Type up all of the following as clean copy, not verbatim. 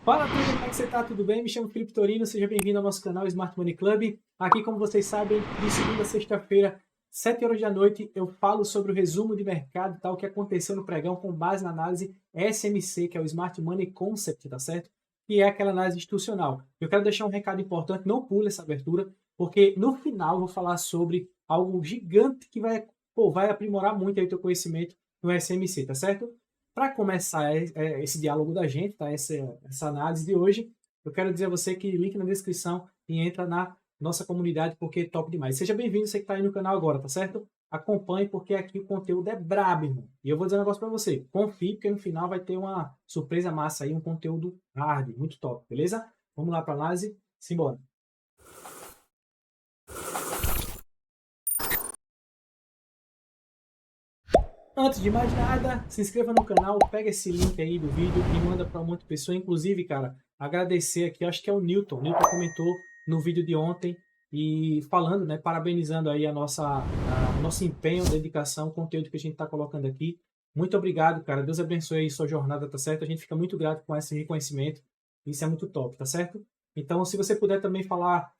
Fala, turma, como é que você tá? Tudo bem? Me chamo Felipe Torino, seja bem-vindo ao nosso canal Smart Money Club. Aqui, como vocês sabem, de segunda a sexta-feira, 7 horas da noite, eu falo sobre o resumo de mercado e tal, o que aconteceu no pregão com base na análise SMC, que é o Smart Money Concept, tá certo? Que é aquela análise institucional. Eu quero deixar um recado importante, não pule essa abertura, porque no final eu vou falar sobre algo gigante que vai aprimorar muito aí o teu conhecimento no SMC, tá certo? Para começar esse diálogo da gente, tá? Essa análise de hoje, eu quero dizer a você que link na descrição e entra na nossa comunidade porque é top demais. Seja bem-vindo, você que está aí no canal agora, tá certo? Acompanhe porque aqui o conteúdo é brabo, irmão. E eu vou dizer um negócio para você. Confie porque no final vai ter uma surpresa massa aí, um conteúdo hard, muito top, beleza? Vamos lá para a análise, simbora. Antes de mais nada, se inscreva no canal, pega esse link aí do vídeo e manda para muita pessoa. Inclusive, cara, agradecer aqui, acho que é o Newton. O Newton comentou no vídeo de ontem e falando, né, parabenizando aí o nosso empenho, dedicação, o conteúdo que a gente está colocando aqui. Muito obrigado, cara. Deus abençoe aí sua jornada, tá certo? A gente fica muito grato com esse reconhecimento. Isso é muito top, tá certo? Então, se você puder também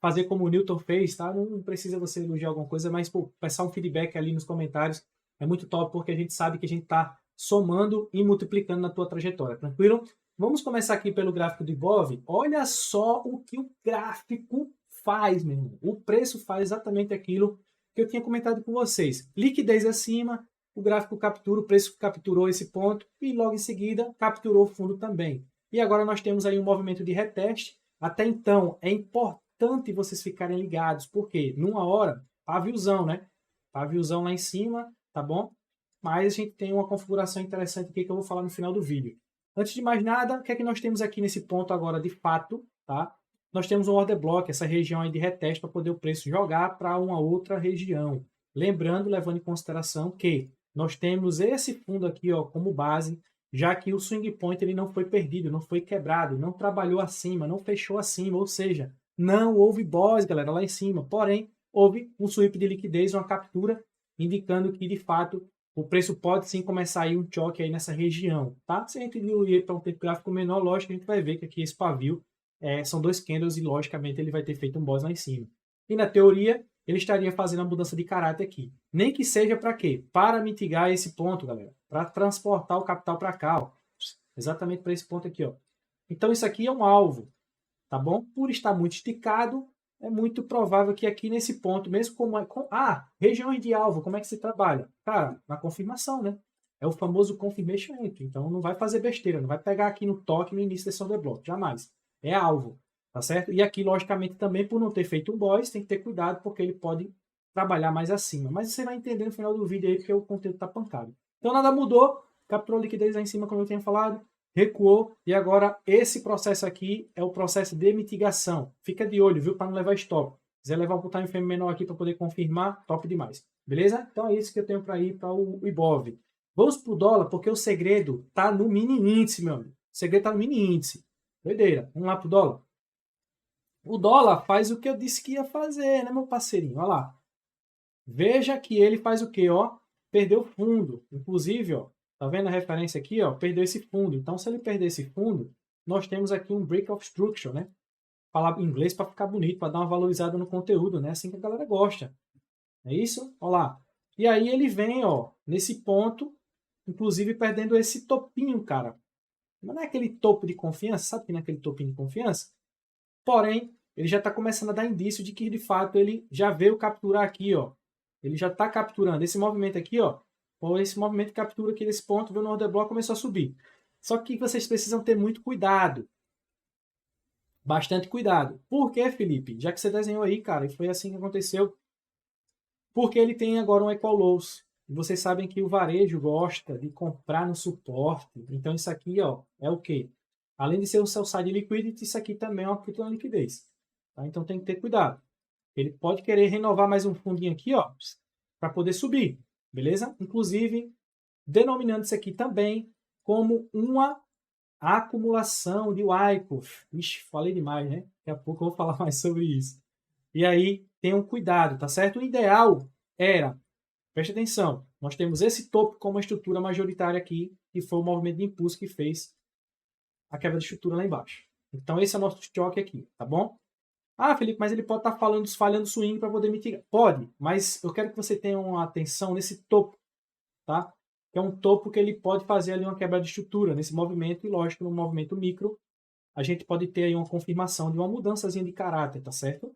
fazer como o Newton fez, tá? Não precisa você elogiar alguma coisa, mas, pô, passar um feedback ali nos comentários é muito top porque a gente sabe que a gente está somando e multiplicando na tua trajetória, tranquilo? Vamos começar aqui pelo gráfico do Ibov. Olha só o que o gráfico faz, meu irmão. O preço faz exatamente aquilo que eu tinha comentado com vocês. Liquidez acima, o gráfico captura, o preço capturou esse ponto e logo em seguida capturou o fundo também. E agora nós temos aí um movimento de reteste. Até então é importante vocês ficarem ligados, porque numa hora, paviozão, né? Paviozão lá em cima, tá bom? Mas a gente tem uma configuração interessante aqui que eu vou falar no final do vídeo. Antes de mais nada, o que é que nós temos aqui nesse ponto agora de fato, tá? Nós temos um order block, essa região aí de reteste para poder o preço jogar para uma outra região. Lembrando, levando em consideração que nós temos esse fundo aqui, ó, como base, já que o swing point ele não foi perdido, não foi quebrado, não trabalhou acima, não fechou acima, ou seja, não houve boss, galera, lá em cima. Porém, houve um sweep de liquidez, uma captura, indicando que, de fato, o preço pode sim começar a ir um choque aí nessa região, tá? Se a gente diluir para um tempo gráfico menor, lógico, a gente vai ver que aqui esse pavio são dois candles e, logicamente, ele vai ter feito um boss lá em cima. E, na teoria, ele estaria fazendo a mudança de caráter aqui. Nem que seja para quê? Para mitigar esse ponto, galera. Para transportar o capital para cá, ó. Exatamente para esse ponto aqui, ó. Então, isso aqui é um alvo, tá bom? Por estar muito esticado, é muito provável que aqui nesse ponto, mesmo regiões de alvo, como é que se trabalha? Cara, na confirmação, né? É o famoso confirmation entry. Então não vai fazer besteira, não vai pegar aqui no toque no início desse order block, jamais. É alvo, tá certo? E aqui, logicamente, também por não ter feito um boss, tem que ter cuidado porque ele pode trabalhar mais acima. Mas você vai entender no final do vídeo aí porque o conteúdo tá pancado. Então nada mudou, capturou liquidez lá em cima, como eu tinha falado, recuou e agora esse processo aqui é o processo de mitigação. Fica de olho, viu, para não levar stop. Se quiser levar um time frame menor aqui para poder confirmar, top demais. Beleza? Então é isso que eu tenho para ir para o Ibov. Vamos para o dólar, porque o segredo tá no mini índice, meu amigo. O segredo tá no mini índice. Doideira. Vamos lá pro dólar. O dólar faz o que eu disse que ia fazer, né, meu parceirinho? Olha lá. Veja que ele faz o quê, ó? Perdeu fundo. Inclusive, ó, tá vendo a referência aqui, ó? Perdeu esse fundo. Então, se ele perder esse fundo, nós temos aqui um break of structure, né? Falar em inglês para ficar bonito, para dar uma valorizada no conteúdo, né? Assim que a galera gosta. É isso? Olha lá. E aí ele vem, ó, nesse ponto, inclusive perdendo esse topinho, cara. Não é aquele topo de confiança, sabe que não é aquele topinho de confiança? Porém, ele já está começando a dar indício de que, de fato, ele já veio capturar aqui, ó. Ele já está capturando. Esse movimento aqui, ó, esse movimento captura aqui nesse ponto, veio no order block, começou a subir. Só que vocês precisam ter muito cuidado. Bastante cuidado. Por quê, Felipe? Já que você desenhou aí, cara, e foi assim que aconteceu. Porque ele tem agora um equal lows. E vocês sabem que o varejo gosta de comprar no suporte. Então, isso aqui, ó, é o quê? Além de ser um sell side liquidity, isso aqui também é uma criptomoeda liquidez. Tá? Então, tem que ter cuidado. Ele pode querer renovar mais um fundinho aqui, ó, para poder subir. Beleza? Inclusive, denominando isso aqui também como uma acumulação de Wyckoff. Ixi, falei demais, né? Daqui a pouco eu vou falar mais sobre isso. E aí, tenham cuidado, tá certo? O ideal era, preste atenção, nós temos esse topo como uma estrutura majoritária aqui, que foi o movimento de impulso que fez a quebra de estrutura lá embaixo. Então esse é o nosso choque aqui, tá bom? Ah, Felipe, mas ele pode estar falhando swing para poder mitigar. Pode, mas eu quero que você tenha uma atenção nesse topo, tá? Que é um topo que ele pode fazer ali uma quebra de estrutura nesse movimento, e lógico, no movimento micro, a gente pode ter aí uma confirmação de uma mudançazinha de caráter, tá certo?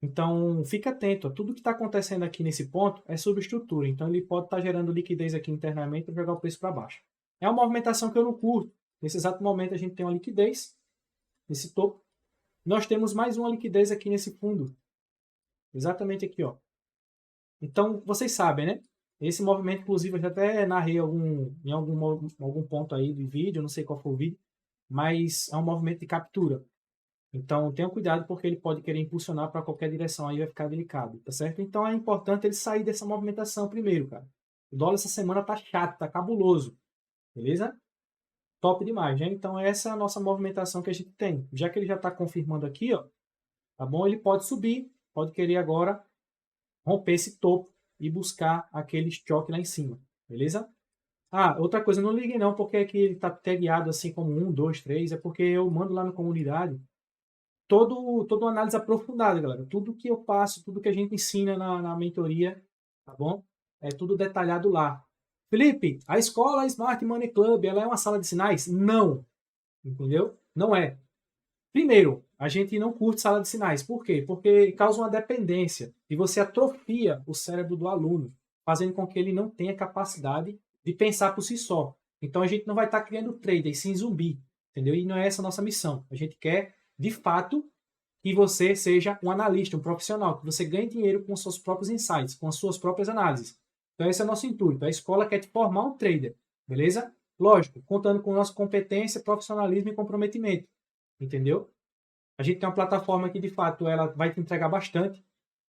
Então, fica atento, tudo que está acontecendo aqui nesse ponto é subestrutura, então ele pode estar gerando liquidez aqui internamente para jogar o preço para baixo. É uma movimentação que eu não curto. Nesse exato momento a gente tem uma liquidez nesse topo. Nós temos mais uma liquidez aqui nesse fundo, exatamente aqui, ó. Então, vocês sabem, né? Esse movimento, inclusive, eu já até narrei em algum ponto aí do vídeo, não sei qual foi o vídeo, mas é um movimento de captura. Então, tenha cuidado porque ele pode querer impulsionar para qualquer direção, aí vai ficar delicado, tá certo? Então, é importante ele sair dessa movimentação primeiro, cara. O dólar essa semana tá chato, tá cabuloso, beleza? Top demais, né? Então, essa é a nossa movimentação que a gente tem. Já que ele já está confirmando aqui, ó, tá bom? Ele pode subir, pode querer agora romper esse topo e buscar aquele choque lá em cima, beleza? Ah, outra coisa, não liguem não, porque aqui ele tá tagueado assim como 1, 2, 3, é porque eu mando lá na comunidade toda uma análise aprofundada, galera. Tudo que eu passo, tudo que a gente ensina na mentoria, tá bom? É tudo detalhado lá. Felipe, a escola Smart Money Club, ela é uma sala de sinais? Não, entendeu? Não é. Primeiro, a gente não curte sala de sinais. Por quê? Porque causa uma dependência e você atrofia o cérebro do aluno, fazendo com que ele não tenha capacidade de pensar por si só. Então a gente não vai estar criando trader, sim zumbi, entendeu? E não é essa a nossa missão. A gente quer, de fato, que você seja um analista, um profissional, que você ganhe dinheiro com os seus próprios insights, com as suas próprias análises. Então esse é o nosso intuito. A escola quer te formar um trader, beleza? Lógico, contando com nossa competência, profissionalismo e comprometimento. Entendeu? A gente tem uma plataforma que, de fato, ela vai te entregar bastante,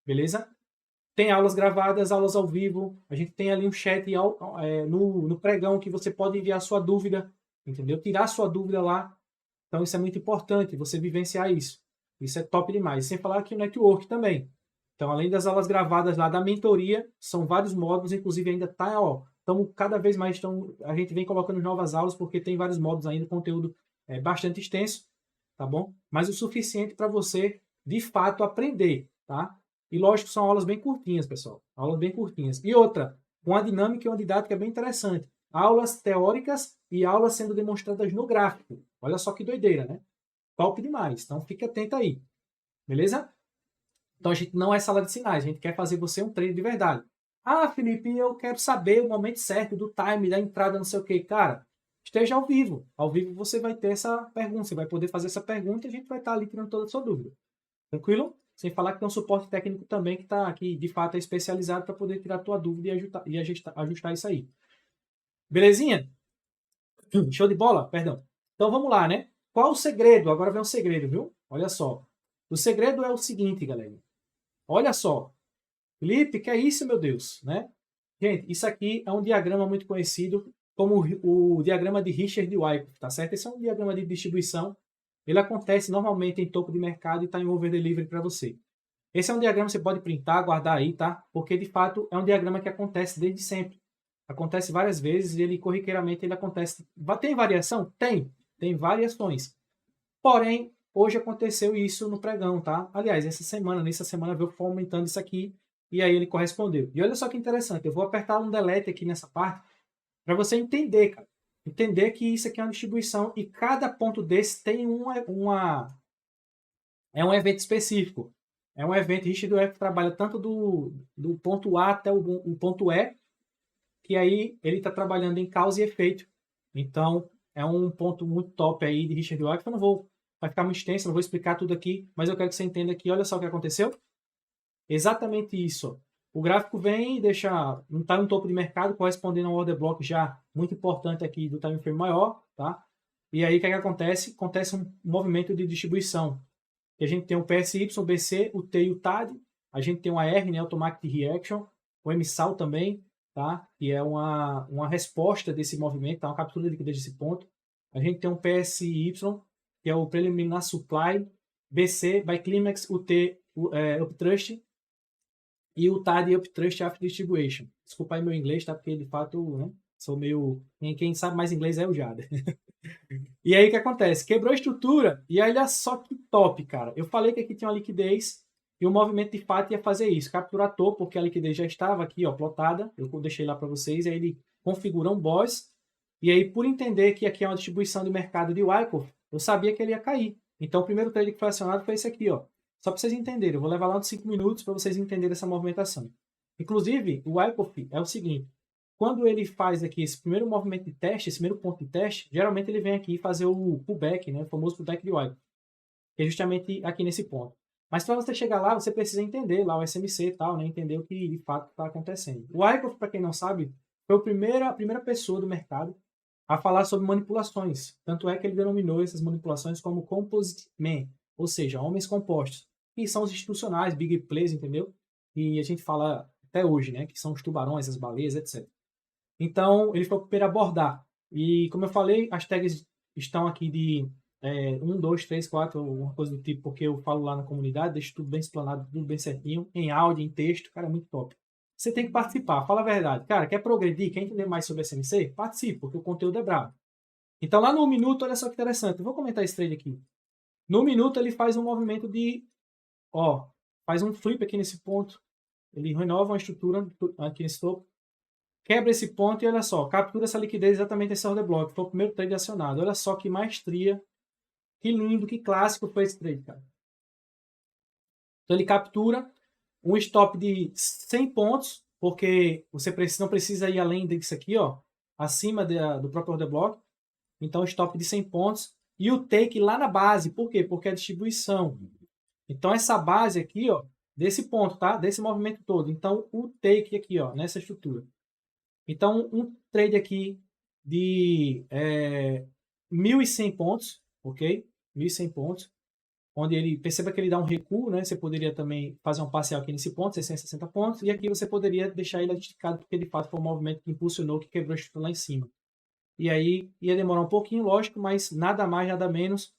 beleza? Tem aulas gravadas, aulas ao vivo. A gente tem ali um chat no pregão que você pode enviar sua dúvida, entendeu? Tirar sua dúvida lá. Então, isso é muito importante, você vivenciar isso. Isso é top demais. Sem falar que o network também. Então, além das aulas gravadas lá da mentoria, são vários módulos, inclusive ainda tá, ó, estamos cada vez mais, a gente vem colocando novas aulas, porque tem vários módulos ainda, conteúdo bastante extenso, tá bom? Mas o suficiente para você, de fato, aprender, tá? E lógico, são aulas bem curtinhas, pessoal. Aulas bem curtinhas. E outra, uma dinâmica e uma didática bem interessante. Aulas teóricas e aulas sendo demonstradas no gráfico. Olha só que doideira, né? Top demais. Então, fique atento aí. Beleza? Então, a gente não é sala de sinais. A gente quer fazer você um trader de verdade. Ah, Felipe, eu quero saber o momento certo do time, da entrada, não sei o que. Cara, esteja ao vivo. Ao vivo você vai ter essa pergunta. Você vai poder fazer essa pergunta e a gente vai estar ali tirando toda a sua dúvida. Tranquilo? Sem falar que tem um suporte técnico também que está aqui, de fato, é especializado para poder tirar a tua dúvida e ajustar isso aí. Belezinha? Show de bola? Perdão. Então vamos lá, né? Qual o segredo? Agora vem um segredo, viu? Olha só. O segredo é o seguinte, galera. Olha só. Felipe, que é isso, meu Deus, né? Gente, isso aqui é um diagrama muito conhecido como o diagrama de Richard-Wyckoff, tá certo? Esse é um diagrama de distribuição. Ele acontece normalmente em topo de mercado e está em over delivery para você. Esse é um diagrama que você pode printar, guardar aí, tá? Porque, de fato, é um diagrama que acontece desde sempre. Acontece várias vezes e ele, corriqueiramente, ele acontece. Tem variação? Tem. Tem variações. Porém, hoje aconteceu isso no pregão, tá? Aliás, nessa semana veio aumentando isso aqui e aí ele correspondeu. E olha só que interessante, eu vou apertar um delete aqui nessa parte para você entender, cara. Entender que isso aqui é uma distribuição e cada ponto desse tem é um evento específico. É um evento, Richard F trabalha tanto do ponto A até o ponto E, que aí ele está trabalhando em causa e efeito. Então, é um ponto muito top aí de Richard Wyckoff. Eu não vou, vai ficar muito extenso, não vou explicar tudo aqui, mas eu quero que você entenda aqui. Olha só o que aconteceu. Exatamente isso. O gráfico vem e deixa, não está no topo de mercado, correspondendo a um order block já muito importante aqui do time frame maior, tá? E aí o que acontece? Acontece um movimento de distribuição. E a gente tem o PSY, o BC, o T e o TAD. A gente tem o AR, né, Automatic Reaction, o MSAL também, tá? Que é uma resposta desse movimento, tá? Uma captura de liquidez desse ponto. A gente tem um PSY, que é o Preliminar Supply, BC, by Climax, o T, Uptrust, e o TAD Uptrust After Distribution. Desculpa aí meu inglês, tá? Porque de fato, né, sou meio... Quem sabe mais inglês é o Jada. E aí o que acontece? Quebrou a estrutura e aí olha só que top, cara. Eu falei que aqui tinha uma liquidez e o movimento de fato ia fazer isso. Capturar topo, porque a liquidez já estava aqui, ó, plotada. Eu deixei lá para vocês. Aí ele configura um boss. E aí, por entender que aqui é uma distribuição de mercado de Wyckoff, eu sabia que ele ia cair. Então o primeiro trade que foi acionado foi esse aqui, ó. Só para vocês entenderem. Eu vou levar lá uns 5 minutos para vocês entenderem essa movimentação. Inclusive, o Wyckoff é o seguinte. Quando ele faz aqui esse primeiro movimento de teste, esse primeiro ponto de teste, geralmente ele vem aqui fazer o pullback, né, o famoso pullback de Wyckoff, que é justamente aqui nesse ponto. Mas para você chegar lá, você precisa entender lá o SMC e tal, né, entender o que de fato está acontecendo. O Wyckoff, para quem não sabe, foi a primeira pessoa do mercado a falar sobre manipulações. Tanto é que ele denominou essas manipulações como composite men, ou seja, homens compostos, que são os institucionais, big players, entendeu? E a gente fala até hoje, né, que são os tubarões, as baleias, etc. Então, ele foi o primeiro a abordar. E, como eu falei, as tags estão aqui de 1, 2, 3, 4, uma coisa do tipo, porque eu falo lá na comunidade, deixo tudo bem explanado, tudo bem certinho, em áudio, em texto, cara, é muito top. Você tem que participar, fala a verdade. Cara, quer progredir, quer entender mais sobre SMC? Participe, porque o conteúdo é brabo. Então, lá no minuto, olha só que interessante, eu vou comentar esse trade aqui. No minuto, ele faz um movimento de, ó, faz um flip aqui nesse ponto, ele renova uma estrutura aqui nesse topo, quebra esse ponto e olha só, captura essa liquidez exatamente nesse order block. Foi o primeiro trade acionado. Olha só que maestria, que lindo, que clássico foi esse trade, cara. Então ele captura um stop de 100 pontos, porque você não precisa ir além disso aqui, ó, acima do próprio order block. Então stop de 100 pontos e o take lá na base. Por quê? Porque é a distribuição. Então essa base aqui, ó, desse ponto, tá? Desse movimento todo. Então o take aqui, ó, nessa estrutura. Então, um trade aqui de 1.100 pontos, ok? 1.100 pontos, onde ele perceba que ele dá um recuo, né? Você poderia também fazer um parcial aqui nesse ponto, 660 pontos, e aqui você poderia deixar ele esticado, porque de fato foi um movimento que impulsionou, que quebrou a estrutura lá em cima. E aí ia demorar um pouquinho, lógico, mas nada mais, nada menos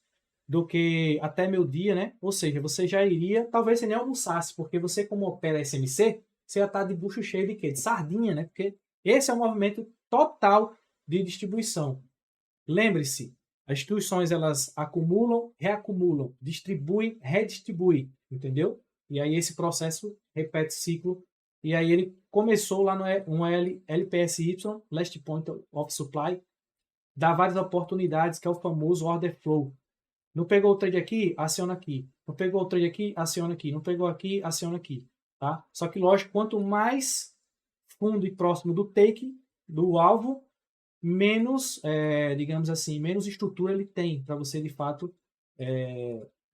do que até meu dia, né? Ou seja, você já iria, talvez você nem almoçasse, porque você, como opera SMC, você ia estar de bucho cheio de quê? De sardinha, né? Porque esse é um movimento total de distribuição. Lembre-se, as instituições elas acumulam, reacumulam, distribuem, redistribuem, entendeu? E aí esse processo repete ciclo. E aí ele começou lá no LPSY, Last Point of Supply, dá várias oportunidades, que é o famoso order flow. Não pegou o trade aqui, aciona aqui. Não pegou o trade aqui, aciona aqui. Não pegou aqui, aciona aqui. Tá? Só que, lógico, quanto mais fundo e próximo do take, do alvo, menos, digamos assim, menos estrutura ele tem para você, de fato,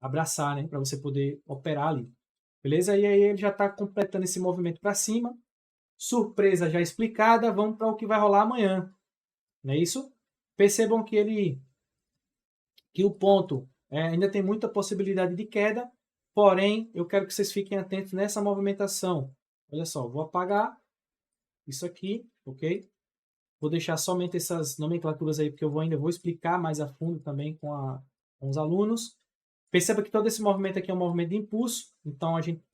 abraçar, né? Para você poder operar ali. Beleza? E aí ele já está completando esse movimento para cima. Surpresa já explicada. Vamos para o que vai rolar amanhã. Não é isso? Percebam que o ponto ainda tem muita possibilidade de queda, porém, eu quero que vocês fiquem atentos nessa movimentação. Olha só, vou apagar isso aqui, ok? Vou deixar somente essas nomenclaturas aí, porque eu ainda vou explicar mais a fundo também com os alunos. Perceba que todo esse movimento aqui é um movimento de impulso, então a gente,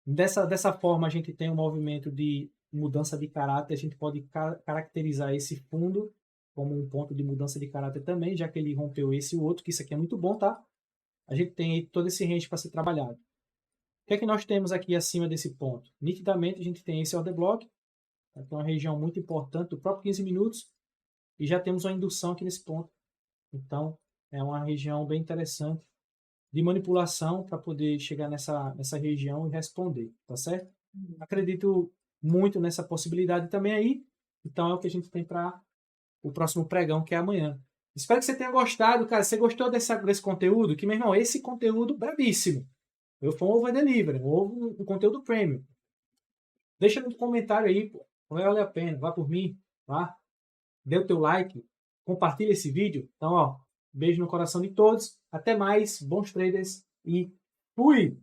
dessa forma, a gente tem um movimento de mudança de caráter, a gente pode caracterizar esse fundo como um ponto de mudança de caráter também, já que ele rompeu esse e o outro, que isso aqui é muito bom, tá? A gente tem aí todo esse range para ser trabalhado. O que é que nós temos aqui acima desse ponto? Nitidamente, a gente tem esse order block, aqui é uma região muito importante do próprio 15 minutos, e já temos uma indução aqui nesse ponto. Então, é uma região bem interessante de manipulação para poder chegar nessa região e responder, tá certo? Acredito muito nessa possibilidade também aí, então é o que a gente tem para o próximo pregão, que é amanhã. Espero que você tenha gostado, cara. Você gostou desse conteúdo? Que, meu irmão, esse conteúdo brabíssimo. Eu fui um over delivery, um conteúdo premium. Deixa no comentário aí, pô. Vale a pena, vá por mim, tá? Dê o teu like, compartilha esse vídeo. Então, ó, beijo no coração de todos. Até mais, bons traders e fui!